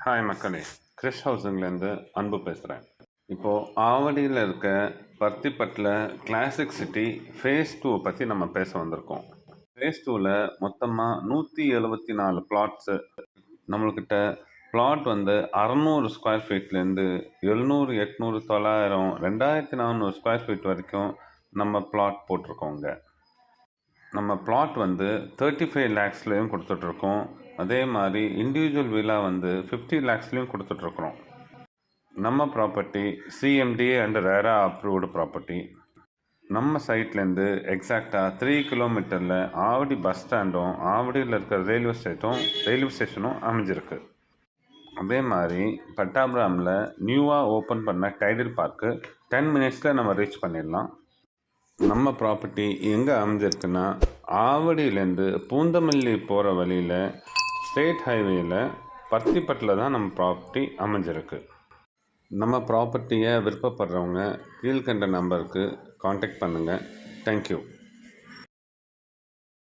Hi மக்களே, Chris ஹவுசிங்லேருந்து அன்பு பேசுகிறேன். இப்போது ஆவடியில் இருக்க பருத்திப்பட்டில் கிளாசிக் சிட்டி ஃபேஸ் 2 பற்றி நம்ம பேச வந்திருக்கோம். ஃபேஸ் 2ல் மொத்தமாக 174 பிளாட்ஸு. நம்மள்கிட்ட பிளாட் வந்து 600 ஸ்கொயர் ஃபீட்லேருந்து 700, 800, 900, 2400 ஸ்கொயர் ஃபீட் வரைக்கும் நம்ம பிளாட் போட்டிருக்கோங்க. நம்ம பிளாட் வந்து 35 லேக்ஸ்லேயும் கொடுத்துட்ருக்கோம். அதே மாதிரி இண்டிவிஜுவல் வில்லா வந்து 50 லேக்ஸ்லேயும் கொடுத்துட்ருக்குறோம். நம்ம ப்ராப்பர்ட்டி சிஎம்டிஏ அண்ட் ரேரா அப்ரூவ்டு ப்ராப்பர்ட்டி. நம்ம சைட்லேருந்து எக்ஸாக்டாக 3 கிலோமீட்டரில் ஆவடி பஸ் ஸ்டாண்டும் ஆவடியில் இருக்கிற ரயில்வே ஸ்டேஷனும் அமைஞ்சிருக்கு. அதே மாதிரி பட்டாபுராமில் நியூவாக ஓப்பன் பண்ண டைடல் பார்க்கு 10 மினிட்ஸில் நம்ம ரீச் பண்ணிடலாம். நம்ம ப்ராப்பர்ட்டி எங்கே அமைஞ்சிருக்குன்னா ஆவடியிலேருந்து பூந்தமல்லி போகிற வழியில் ஸ்டேட் ஹைவேயில் பருத்திப்பட்டில் தான் நம்ம ப்ராப்பர்ட்டி அமைஞ்சிருக்கு. நம்ம ப்ராப்பர்ட்டியை விருப்பப்படுறவங்க கீழ்கண்ட நம்பருக்கு காண்டாக்ட் பண்ணுங்கள். தேங்க்யூ.